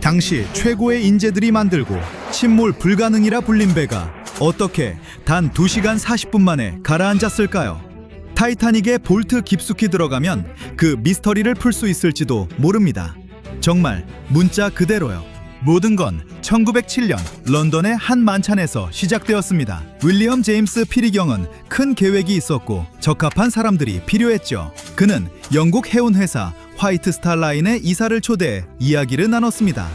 당시 최고의 인재들이 만들고 침몰 불가능이라 불린 배가 어떻게 단 2시간 40분 만에 가라앉았을까요? 타이타닉에 볼트 깊숙이 들어가면 그 미스터리를 풀 수 있을지도 모릅니다. 정말 문자 그대로요. 모든 건 1907년 런던의 한 만찬에서 시작되었습니다. 윌리엄 제임스 피리경은 큰 계획이 있었고 적합한 사람들이 필요했죠. 그는 영국 해운회사 화이트 스타 라인의 이사를 초대해 이야기를 나눴습니다.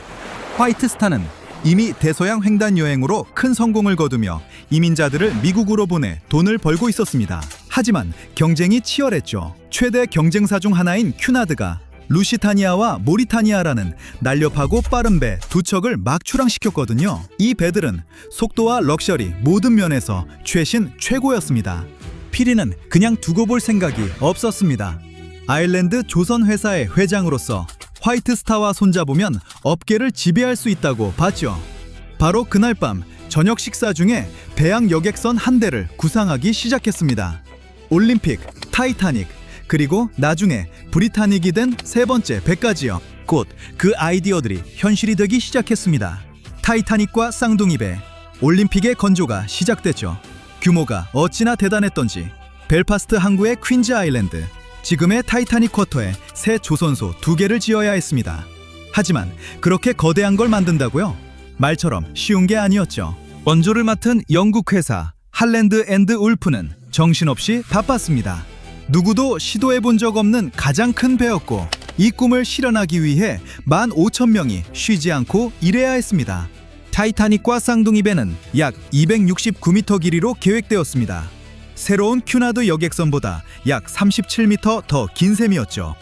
화이트 스타는 이미 대서양 횡단 여행으로 큰 성공을 거두며 이민자들을 미국으로 보내 돈을 벌고 있었습니다. 하지만 경쟁이 치열했죠. 최대 경쟁사 중 하나인 큐나드가 루시타니아와 모리타니아라는 날렵하고 빠른 배 두 척을 막 출항시켰거든요. 이 배들은 속도와 럭셔리 모든 면에서 최고였습니다. 피리는 그냥 두고 볼 생각이 없었습니다. 아일랜드 조선 회사의 회장으로서 화이트 스타와 손잡으면 업계를 지배할 수 있다고 봤죠. 바로 그날 밤 저녁 식사 중에 배양 여객선 한 대를 구상하기 시작했습니다. 올림픽, 타이타닉, 그리고 나중에 브리타닉이 된 세 번째 배까지요. 곧 그 아이디어들이 현실이 되기 시작했습니다. 타이타닉과 쌍둥이 배, 올림픽의 건조가 시작됐죠. 규모가 어찌나 대단했던지 벨파스트 항구의 퀸즈 아일랜드, 지금의 타이타닉 쿼터에 새 조선소 2개를 지어야 했습니다. 하지만 그렇게 거대한 걸 만든다고요? 말처럼 쉬운 게 아니었죠. 원조를 맡은 영국 회사 할랜드 앤드 울프는 정신없이 바빴습니다. 누구도 시도해본 적 없는 가장 큰 배였고 이 꿈을 실현하기 위해 15,000명이 쉬지 않고 일해야 했습니다. 타이타닉과 쌍둥이 배는 약 269m 길이로 계획되었습니다. 새로운 큐나드 여객선보다 약 37m 더 긴 셈이었죠.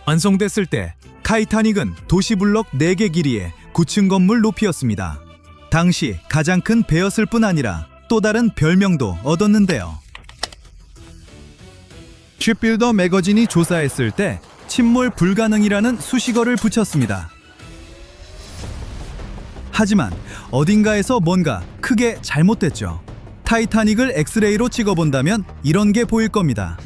완성됐을 때 타이타닉은 도시블럭 4개 길이의 9층 건물 높이였습니다. 당시 가장 큰 배였을 뿐 아니라 또 다른 별명도 얻었는데요. 쉽빌더 매거진이 조사했을 때 침몰 불가능이라는 수식어를 붙였습니다. 하지만 어딘가에서 뭔가 크게 잘못됐죠. 타이타닉을 엑스레이로 찍어본다면 이런 게 보일 겁니다.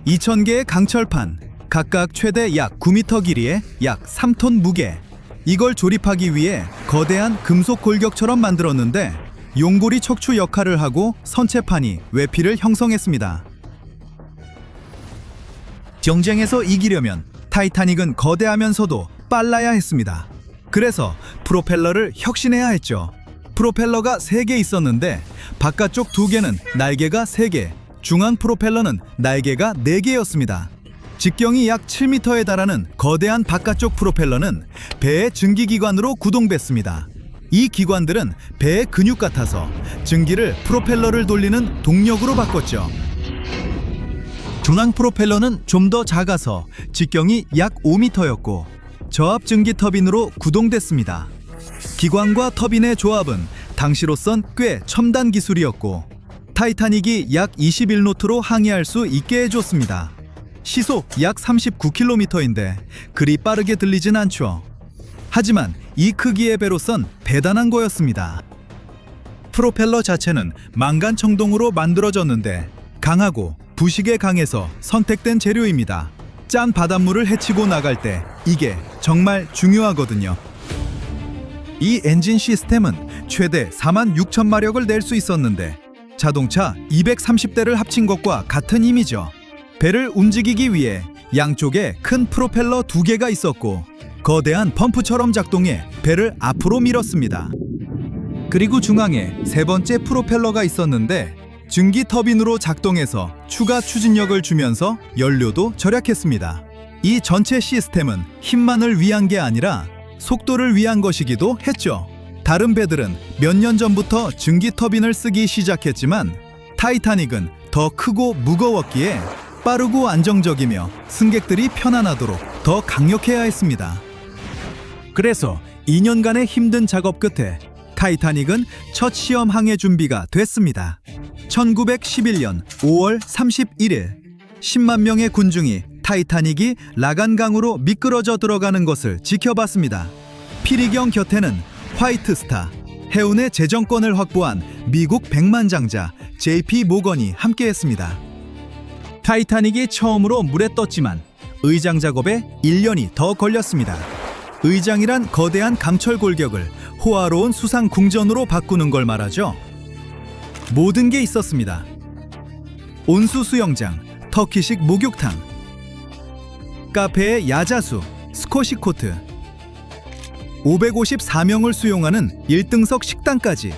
2,000개의 강철판, 각각 최대 약 9m 길이에 약 3톤 무게. 이걸 조립하기 위해 거대한 금속 골격처럼 만들었는데 용고리 척추 역할을 하고 선체판이 외피를 형성했습니다. 경쟁에서 이기려면 타이타닉은 거대하면서도 빨라야 했습니다. 그래서 프로펠러를 혁신해야 했죠. 프로펠러가 3개 있었는데 바깥쪽 2개는 날개가 3개, 중앙 프로펠러는 날개가 4개였습니다. 직경이 약 7m에 달하는 거대한 바깥쪽 프로펠러는 배의 증기기관으로 구동됐습니다. 이 기관들은 배의 근육 같아서 증기를 프로펠러를 돌리는 동력으로 바꿨죠. 중앙 프로펠러는 좀 더 작아서 직경이 약 5m였고 저압 증기 터빈으로 구동됐습니다. 기관과 터빈의 조합은 당시로선 꽤 첨단 기술이었고 타이타닉이 약 21노트로 항해할 수 있게 해줬습니다. 시속 약 39km인데 그리 빠르게 들리진 않죠. 하지만 이 크기의 배로선 대단한 거였습니다. 프로펠러 자체는 망간 청동으로 만들어졌는데 강하고 부식에 강해서 선택된 재료입니다. 짠 바닷물을 헤치고 나갈 때 이게 정말 중요하거든요. 이 엔진 시스템은 최대 46,000마력을 낼 수 있었는데 자동차 230대를 합친 것과 같은 힘이죠. 배를 움직이기 위해 양쪽에 큰 프로펠러 2개가 있었고 거대한 펌프처럼 작동해 배를 앞으로 밀었습니다. 그리고 중앙에 세 번째 프로펠러가 있었는데 증기 터빈으로 작동해서 추가 추진력을 주면서 연료도 절약했습니다. 이 전체 시스템은 힘만을 위한 게 아니라 속도를 위한 것이기도 했죠. 다른 배들은 몇 년 전부터 증기 터빈을 쓰기 시작했지만 타이타닉은 더 크고 무거웠기에 빠르고 안정적이며 승객들이 편안하도록 더 강력해야 했습니다. 그래서 2년간의 힘든 작업 끝에 타이타닉은 첫 시험 항해 준비가 됐습니다. 1911년 5월 31일 10만 명의 군중이 타이타닉이 라간강으로 미끄러져 들어가는 것을 지켜봤습니다. 피리경 곁에는 화이트 스타, 해운의 재정권을 확보한 미국 백만장자 JP 모건이 함께했습니다. 타이타닉이 처음으로 물에 떴지만 의장 작업에 1년이 더 걸렸습니다. 의장이란 거대한 강철 골격을 호화로운 수상 궁전으로 바꾸는 걸 말하죠. 모든 게 있었습니다. 온수 수영장, 터키식 목욕탕, 카페의 야자수, 스쿼시 코트, 554명을 수용하는 1등석 식당까지.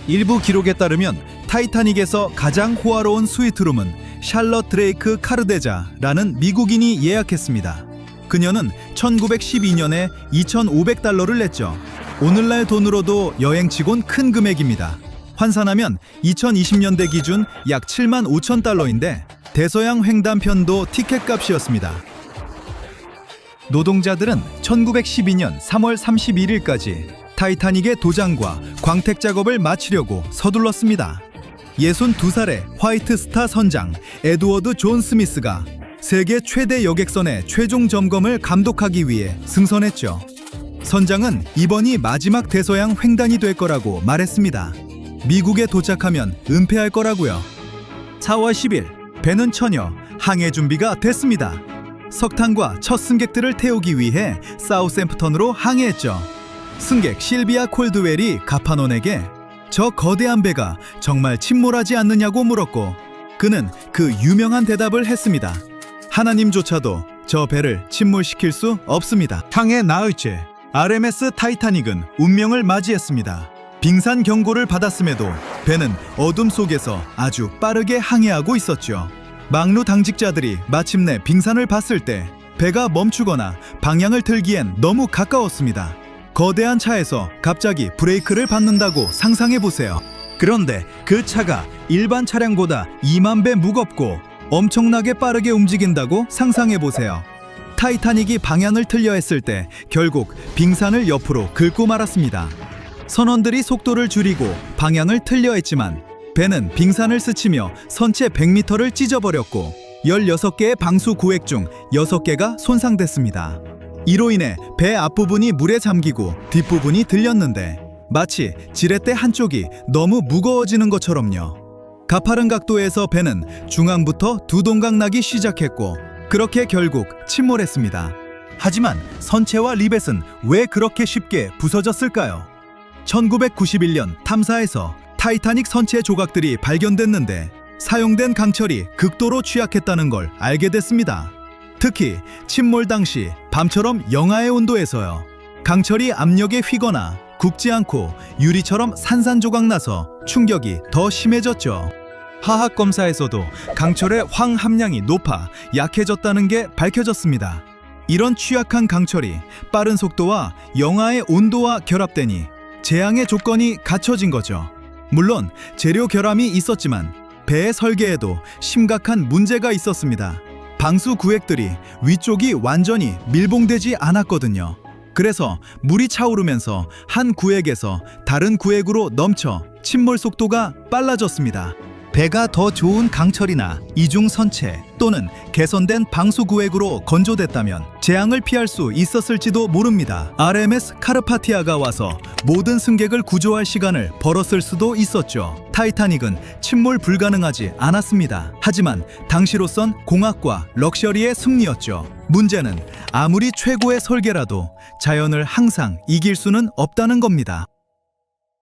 일부 기록에 따르면 타이타닉에서 가장 호화로운 스위트룸은 샬럿 드레이크 카르데자라는 미국인이 예약했습니다. 그녀는 1912년에 2,500달러를 냈죠. 오늘날 돈으로도 여행치곤 큰 금액입니다. 환산하면 2020년대 기준 약 7만 5천 달러인데 대서양 횡단편도 티켓값이었습니다. 노동자들은 1912년 3월 31일까지 타이타닉의 도장과 광택 작업을 마치려고 서둘렀습니다. 62살의 화이트 스타 선장 에드워드 존 스미스가 세계 최대 여객선의 최종 점검을 감독하기 위해 승선했죠. 선장은 이번이 마지막 대서양 횡단이 될 거라고 말했습니다. 미국에 도착하면 은폐할 거라고요. 4월 10일 배는 처녀 항해 준비가 됐습니다. 석탄과 첫 승객들을 태우기 위해 사우샘프턴으로 항해했죠. 승객 실비아 콜드웰이 가파논에게 저 거대한 배가 정말 침몰하지 않느냐고 물었고 그는 그 유명한 대답을 했습니다. 하나님조차도 저 배를 침몰시킬 수 없습니다. 항해 나흘째 RMS 타이타닉은 운명을 맞이했습니다. 빙산 경고를 받았음에도 배는 어둠 속에서 아주 빠르게 항해하고 있었죠. 막루 당직자들이 마침내 빙산을 봤을 때 배가 멈추거나 방향을 틀기엔 너무 가까웠습니다. 거대한 차에서 갑자기 브레이크를 밟는다고 상상해보세요. 그런데 그 차가 일반 차량보다 2만 배 무겁고 엄청나게 빠르게 움직인다고 상상해보세요. 타이타닉이 방향을 틀려 했을 때 결국 빙산을 옆으로 긁고 말았습니다. 선원들이 속도를 줄이고 방향을 틀려 했지만 배는 빙산을 스치며 선체 100m를 찢어버렸고 16개의 방수 구획 중 6개가 손상됐습니다. 이로 인해 배 앞부분이 물에 잠기고 뒷부분이 들렸는데 마치 지렛대 한쪽이 너무 무거워지는 것처럼요. 가파른 각도에서 배는 중앙부터 두 동강 나기 시작했고 그렇게 결국 침몰했습니다. 하지만 선체와 리벳은 왜 그렇게 쉽게 부서졌을까요? 1991년 탐사에서 타이타닉 선체 조각들이 발견됐는데 사용된 강철이 극도로 취약했다는 걸 알게 됐습니다. 특히 침몰 당시 밤처럼 영하의 온도에서요. 강철이 압력에 휘거나 굽지 않고 유리처럼 산산조각 나서 충격이 더 심해졌죠. 화학 검사에서도 강철의 황 함량이 높아 약해졌다는 게 밝혀졌습니다. 이런 취약한 강철이 빠른 속도와 영하의 온도와 결합되니 재앙의 조건이 갖춰진 거죠. 물론 재료 결함이 있었지만 배의 설계에도 심각한 문제가 있었습니다. 방수 구획들이 위쪽이 완전히 밀봉되지 않았거든요. 그래서 물이 차오르면서 한 구획에서 다른 구획으로 넘쳐 침몰 속도가 빨라졌습니다. 배가 더 좋은 강철이나 이중 선체 또는 개선된 방수 구획으로 건조됐다면 재앙을 피할 수 있었을지도 모릅니다. RMS 카르파티아가 와서 모든 승객을 구조할 시간을 벌었을 수도 있었죠. 타이타닉은 침몰 불가능하지 않았습니다. 하지만 당시로선 공학과 럭셔리의 승리였죠. 문제는 아무리 최고의 설계라도 자연을 항상 이길 수는 없다는 겁니다.